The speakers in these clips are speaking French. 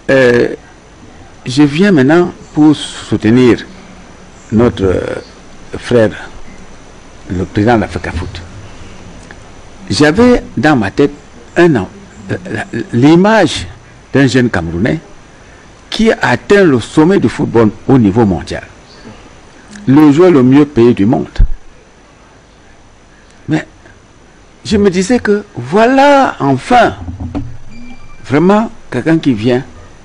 je viens maintenant pour soutenir notre frère, le président de l'Africa Foot. J'avais dans ma tête l'image d'un jeune Camerounais qui a atteint le sommet du football au niveau mondial. Le joueur le mieux payé du monde. Mais je me disais que voilà enfin vraiment quelqu'un qui vient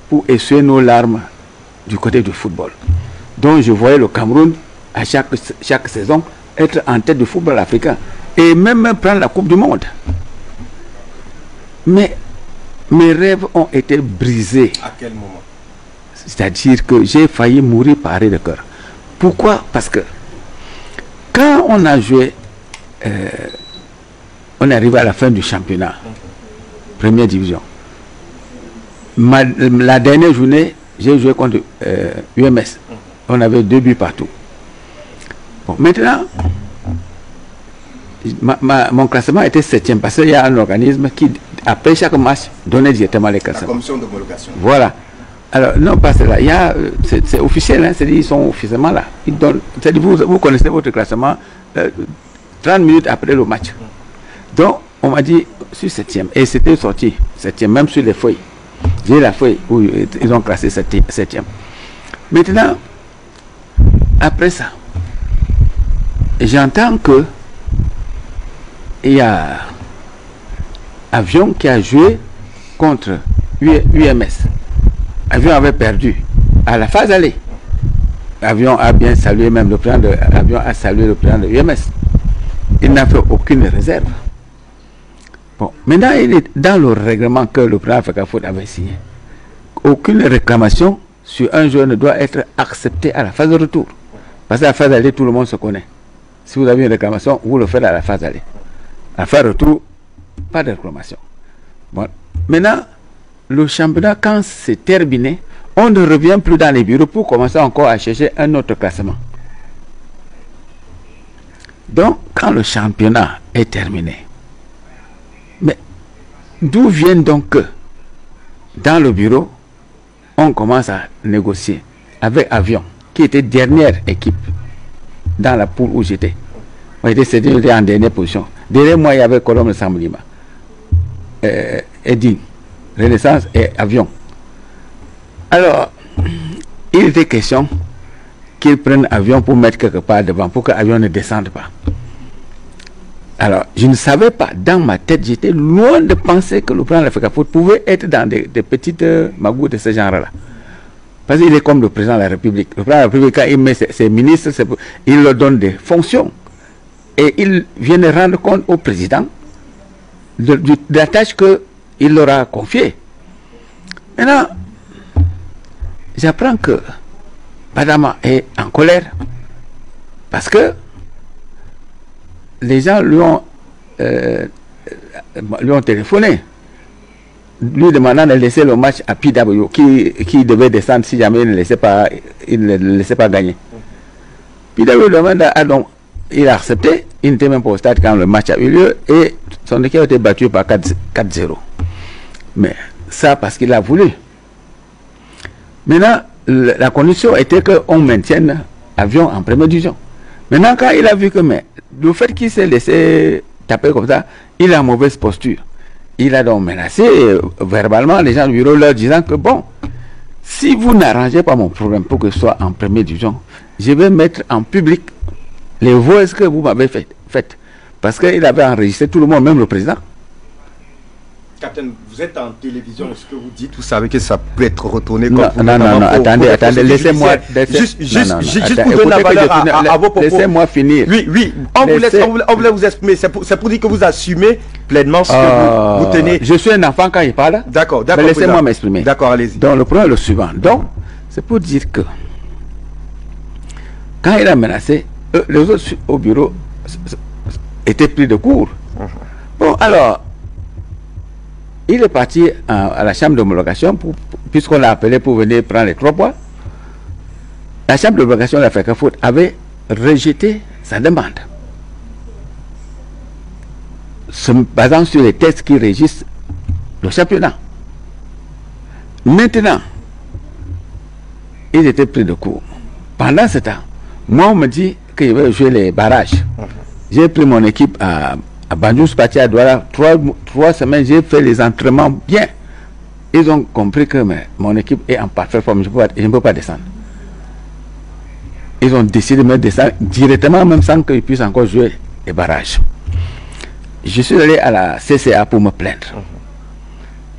pour essuyer nos larmes du côté du football. Donc je voyais le Cameroun à chaque saison être en tête du football africain et même prendre la Coupe du Monde. Mais mes rêves ont été brisés. À quel moment? C'est-à-dire que j'ai failli mourir par arrêt de cœur. Pourquoi? Parce que quand on a joué, on est arrivé à la fin du championnat, première division. La dernière journée, j'ai joué contre UMS. On avait 2 buts partout. Bon, maintenant, mon classement était 7e parce qu'il y a un organisme qui, après chaque match, donnait directement les classements. La commission d'homologation. Voilà. Alors, non, pas cela. C'est officiel, hein, c'est-à-dire ils sont officiellement là. C'est-à-dire vous connaissez votre classement 30 minutes après le match. Donc, on m'a dit, sur 7e. Et c'était sorti 7e, même sur les feuilles. J'ai la feuille où ils ont classé 7e. Maintenant, après ça, j'entends que il y a Avion qui a joué contre UMS. Avion avait perdu à la phase aller. Avion a bien salué même le président de Avion a salué le président de UMS. Il n'a fait aucune réserve. Bon, maintenant il est dans le règlement que le président Africa Foot avait signé. Aucune réclamation sur un joueur ne doit être acceptée à la phase de retour. Parce que à la phase aller, tout le monde se connaît. Si vous avez une réclamation, vous le faites à la phase aller. À la phase de retour, pas de réclamation. Bon, maintenant, le championnat, quand c'est terminé, on ne revient plus dans les bureaux pour commencer encore à chercher un autre classement. Donc, quand le championnat est terminé, mais d'où vient donc que dans le bureau, on commence à négocier avec Avion, qui était dernière équipe dans la poule où j'étais. On était cédé en dernière position. Derrière moi, il y avait Colombe Samblima, Edine, Renaissance et Avion. Alors, il était question qu'ils prennent Avion pour mettre quelque part devant, pour que Avion ne descende pas. Alors, je ne savais pas, dans ma tête, j'étais loin de penser que le président de l'Africa Foot pouvait être dans des petites magouilles de ce genre-là. Parce qu'il est comme le président de la République. Le président de la République, quand il met ses ministres, il leur donne des fonctions. Et il vient de rendre compte au président de la tâche qu'il leur a confiée. Maintenant, j'apprends que Badama est en colère parce que les gens lui ont téléphoné, lui demandant de laisser le match à PW qui devait descendre si jamais il ne le laissait pas gagner. PW demande il a accepté, il n'était même pas au stade quand le match a eu lieu et son équipe a été battue par 4-0. Mais ça parce qu'il a voulu. Maintenant, la condition était qu'on maintienne Avion en première division. Maintenant, quand il a vu que le fait qu'il s'est laissé taper comme ça, il a mauvaise posture. Il a donc menacé verbalement les gens du bureau leur disant que bon, si vous n'arrangez pas mon problème pour que ce soit en première division, je vais mettre en public les voix que vous m'avez faites. Parce qu'il avait enregistré tout le monde, même le président. Capitaine, vous êtes en télévision, ce que vous dites, vous savez que ça peut être retourné non, comme non, attendez, laissez-moi... Juste pour donner la valeur à vos propos. Laissez-moi finir. Oui, on voulait vous exprimer, c'est pour dire que vous assumez pleinement ce que vous tenez. Je suis un enfant quand il parle. D'accord. Laissez-moi m'exprimer. D'accord, allez-y. Donc le point est le suivant. Donc, c'est pour dire que quand il a menacé, les autres au bureau étaient pris de court. Bon, alors, il est parti à la chambre d'homologation, puisqu'on l'a appelé pour venir prendre les 3 points. La chambre d'homologation de l'Africa Foot avait rejeté sa demande, se basant sur les tests qui régissent le championnat. Maintenant, ils étaient pris de court. Pendant ce temps, moi, on me dit que je vais jouer les barrages. J'ai pris mon équipe à Banjul Spati à Douala. 3 semaines, j'ai fait les entraînements bien. Ils ont compris que mon équipe est en parfaite forme. Je ne peux pas descendre. Ils ont décidé de me descendre directement, même sans qu'ils puissent encore jouer les barrages. Je suis allé à la CCA pour me plaindre.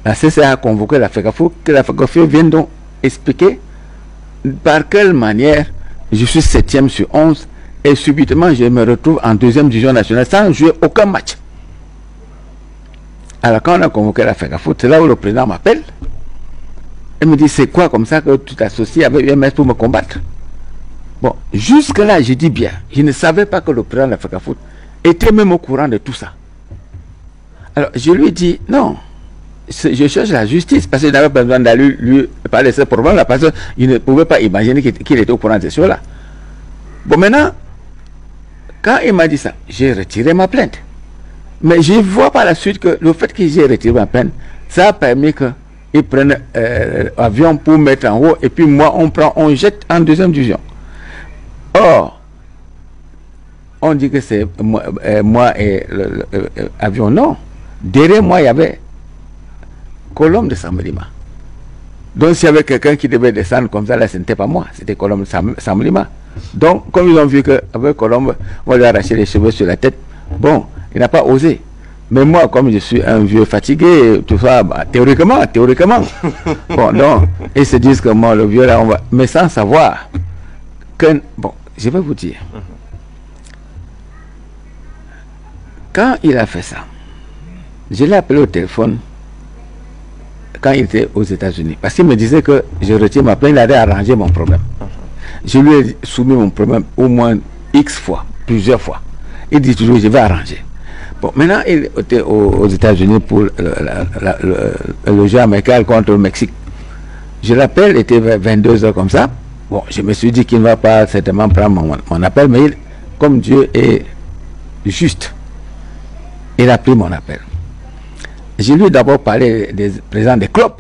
La CCA a convoqué la FECAFOOT, que la FECAFOOT vient donc expliquer par quelle manière je suis 7e sur 11 et subitement je me retrouve en 2e division nationale sans jouer aucun match. Alors quand on a convoqué la FECAFOOT, c'est là où le président m'appelle et me dit c'est quoi comme ça que tu t'associes avec UMS pour me combattre. Bon, jusque là je dis bien, je ne savais pas que le président de la FECAFOOT était même au courant de tout ça. Alors je lui dis non, je cherche la justice parce qu'il n'avait pas besoin d'aller lui parler de ce problème-là parce qu'il ne pouvait pas imaginer qu'il était au courant de ces choses-là. Bon, maintenant, quand il m'a dit ça, j'ai retiré ma plainte. Mais je vois par la suite que le fait que j'ai retiré ma plainte, ça a permis qu'ils prennent avion pour mettre en haut et puis moi, on jette en 2e division. Or, on dit que c'est moi et l'avion. Non. Derrière moi, il y avait Colombe de Samlima. Donc s'il y avait quelqu'un qui devait descendre comme ça, là ce n'était pas moi, c'était Colombe de Samlima. Donc comme ils ont vu qu'avec Colombe, on lui a arraché les cheveux sur la tête, bon, il n'a pas osé. Mais moi, comme je suis un vieux fatigué, tout ça, bah, théoriquement. Bon, donc, ils se disent que moi, le vieux là, on va... Mais sans savoir que... Bon, je vais vous dire. Quand il a fait ça, je l'ai appelé au téléphone quand il était aux États-Unis. Parce qu'il me disait que je retire ma plainte, il allait arranger mon problème. Je lui ai soumis mon problème au moins X fois, plusieurs fois. Il dit toujours, je vais arranger. Bon, maintenant, il était aux États-Unis pour le jeu amical contre le Mexique. Je l'appelle, il était vers 22h comme ça. Bon, je me suis dit qu'il ne va pas certainement prendre mon appel, mais comme Dieu est juste, il a pris mon appel. Je lui ai d'abord parlé des présidents des clubs.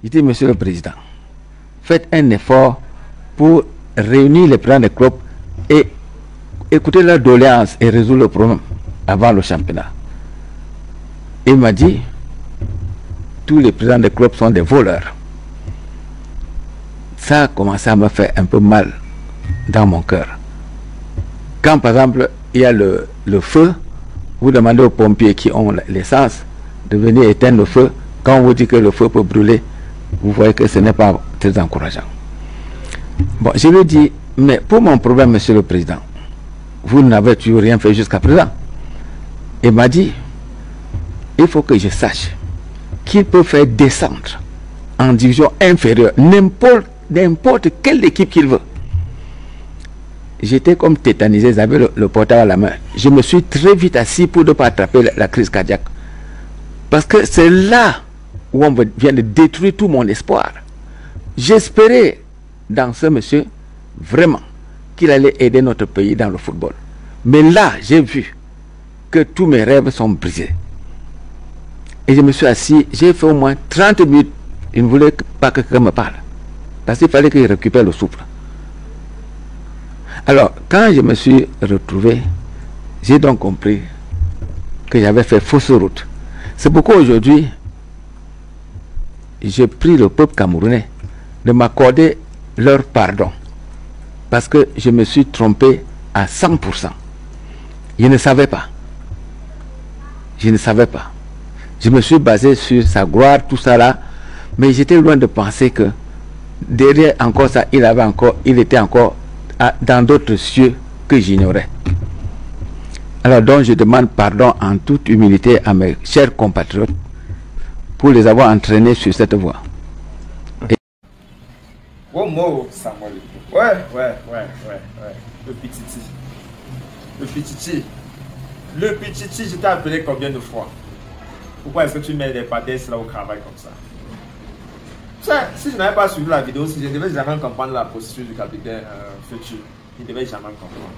Il dit, monsieur le président, faites un effort pour réunir les présidents des clubs et écouter leurs doléances et résoudre le problème avant le championnat. Il m'a dit, tous les présidents des clubs sont des voleurs. Ça a commencé à me faire un peu mal dans mon cœur. Quand par exemple, il y a le feu, vous demandez aux pompiers qui ont l'essence de venir éteindre le feu. Quand on vous dit que le feu peut brûler, vous voyez que ce n'est pas très encourageant. Bon, je lui ai dit, mais pour mon problème, monsieur le président, vous n'avez toujours rien fait jusqu'à présent. Il m'a dit, il faut que je sache qu'il peut faire descendre en division inférieure n'importe quelle équipe qu'il veut. J'étais comme tétanisé, j'avais le portable à la main. Je me suis très vite assis pour ne pas attraper la crise cardiaque. Parce que c'est là où on vient de détruire tout mon espoir. J'espérais dans ce monsieur vraiment qu'il allait aider notre pays dans le football. Mais là, j'ai vu que tous mes rêves sont brisés. Et je me suis assis, j'ai fait au moins 30 minutes. Il ne voulait pas que quelqu'un me parle. Parce qu'il fallait qu'il récupère le souffle. Alors, quand je me suis retrouvé, j'ai donc compris que j'avais fait fausse route. C'est pourquoi aujourd'hui, j'ai pris le peuple camerounais de m'accorder leur pardon. Parce que je me suis trompé à 100%. Je ne savais pas. Je ne savais pas. Je me suis basé sur sa gloire, tout ça là. Mais j'étais loin de penser que derrière encore ça, il était encore dans d'autres cieux que j'ignorais. Alors donc je demande pardon en toute humilité à mes chers compatriotes pour les avoir entraînés sur cette voie. Bon mot, Samuel. Ouais. Le Pititi. Le Pititi, je t'ai appelé combien de fois? Pourquoi est-ce que tu mets des pâtés là au travail comme ça? Si je n'avais pas suivi la vidéo, si je ne devais jamais comprendre la posture du capitaine Futur, il ne devait jamais comprendre.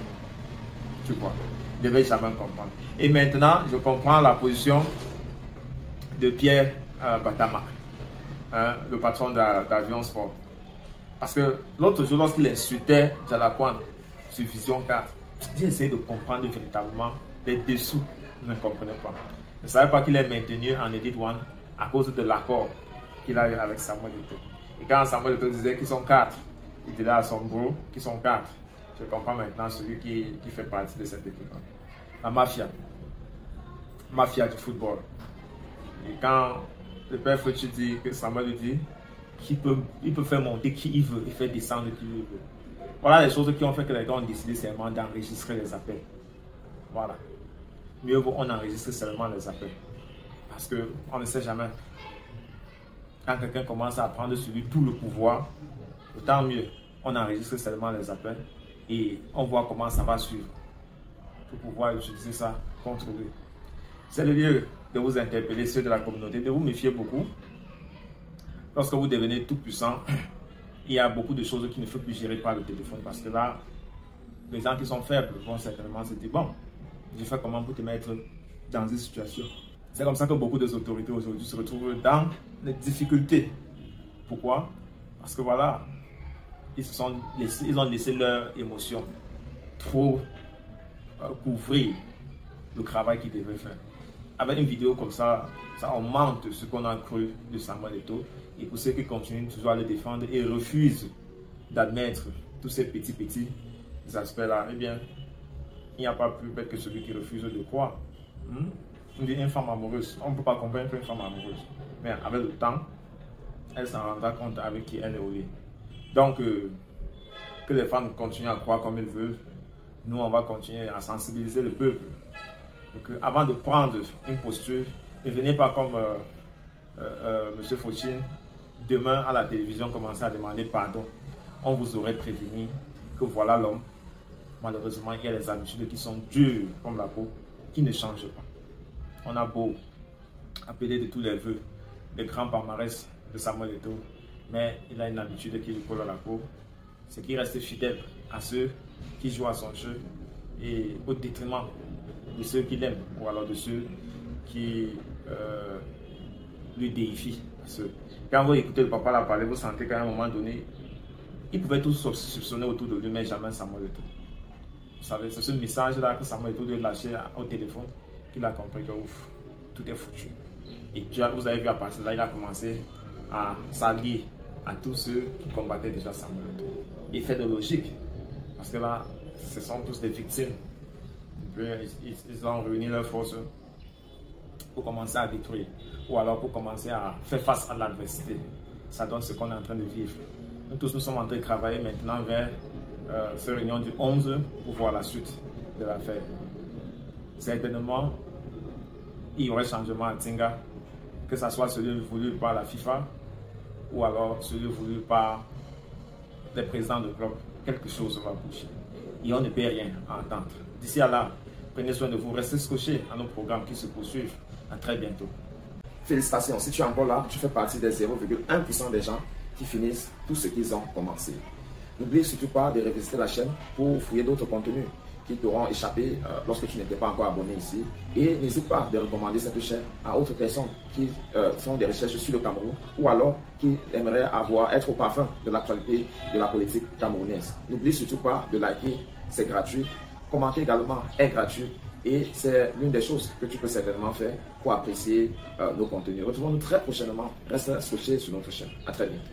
Tu vois, il ne devait jamais comprendre. Et maintenant, je comprends la position de Pierre Batama. hein, le patron d'Avion Sport. Parce que l'autre jour, lorsqu'il insultait Jalakwan sur Vision 4, j'ai essayé de comprendre véritablement les dessous. Je ne comprenais pas. Je ne savais pas qu'il est maintenu en Edit One à cause de l'accord qu'il a eu avec Samuel Eto'o. Et quand Samuel Eto'o disait qu'ils sont 4, il disait à son bro qu'ils sont 4. Je comprends maintenant celui qui fait partie de cette équipe. La mafia. Mafia du football. Et quand le père Fouchi dit que Samuel dit qu'il peut faire monter qui il veut et faire descendre qui il veut. Voilà les choses qui ont fait que les gars ont décidé seulement d'enregistrer les appels. Voilà. Mieux vaut on enregistre seulement les appels. Parce qu'on ne sait jamais. Quand quelqu'un commence à prendre sur lui tout le pouvoir, autant mieux. On enregistre seulement les appels et on voit comment ça va suivre. Pour pouvoir utiliser ça contre lui. C'est le lieu de vous interpeller, ceux de la communauté, de vous méfier beaucoup. Lorsque vous devenez tout puissant, il y a beaucoup de choses qui ne faut plus gérer par le téléphone. Parce que là, les gens qui sont faibles vont certainement se dire, bon, je fais comment pour te mettre dans une situation. C'est comme ça que beaucoup des autorités aujourd'hui se retrouvent dans les difficultés. Pourquoi? Parce que voilà, ils ont laissé leurs émotions trop couvrir le travail qu'ils devaient faire. Avec une vidéo comme ça, ça augmente ce qu'on a cru de Samuel Eto'o. Et pour ceux qui continuent toujours à le défendre et refusent d'admettre tous ces petits aspects-là, eh bien, il n'y a pas plus bête que celui qui refuse de croire. On dit une femme amoureuse. On ne peut pas convaincre une femme amoureuse. Mais avec le temps, elle s'en rendra compte avec qui elle est au lit. Donc, que les femmes continuent à croire comme elles veulent. Nous, on va continuer à sensibiliser le peuple. Donc, avant de prendre une posture, ne venez pas comme M. Fauchine, demain à la télévision, commencer à demander pardon. On vous aurait prévenu que voilà l'homme. Malheureusement, il y a des habitudes qui sont dures comme la peau, qui ne changent pas. On a beau appeler de tous les vœux les grands palmarès de Samuel Eto'o, mais il a une habitude qui lui colle à la peau, c'est qu'il reste fidèle à ceux qui jouent à son jeu et au détriment de ceux qui l'aiment ou alors de ceux qui lui déifient. Parce que quand vous écoutez le papa la parler, vous sentez qu'à un moment donné, il pouvait tout soupçonner autour de lui, mais jamais Samuel Eto'o. Vous savez, c'est ce message-là que Samuel Eto'o doit lâcher au téléphone qu'il a compris que ouf, tout est foutu. Et vous avez vu à partir de là, il a commencé à s'allier à tous ceux qui combattaient déjà Samuel Eto'o. Il fait de logique, parce que là, ce sont tous des victimes. Ils ont réuni leurs forces pour commencer à détruire, ou alors pour commencer à faire face à l'adversité. Ça donne ce qu'on est en train de vivre. Nous tous, nous sommes en train de travailler maintenant vers cette réunion du 11 pour voir la suite de l'affaire. Certainement, il y aurait changement à Tinga, que ce soit celui voulu par la FIFA ou alors celui voulu par les présidents de club. Quelque chose va bouger. Et on ne peut rien entendre. D'ici à là, prenez soin de vous, restez scotchés à nos programmes qui se poursuivent. À très bientôt. Félicitations, si tu es encore là, tu fais partie des 0,1% des gens qui finissent tout ce qu'ils ont commencé. N'oublie surtout pas de revisiter la chaîne pour fouiller d'autres contenus qui t'auront échappé lorsque tu n'étais pas encore abonné ici. Et n'hésite pas de recommander cette chaîne à d'autres personnes qui font des recherches sur le Cameroun ou alors qui aimeraient être au parfum de l'actualité de la politique camerounaise. N'oublie surtout pas de liker, c'est gratuit. Commenter également est gratuit. Et c'est l'une des choses que tu peux certainement faire pour apprécier nos contenus. Retrouvons-nous très prochainement. Reste scotché sur notre chaîne. À très bientôt.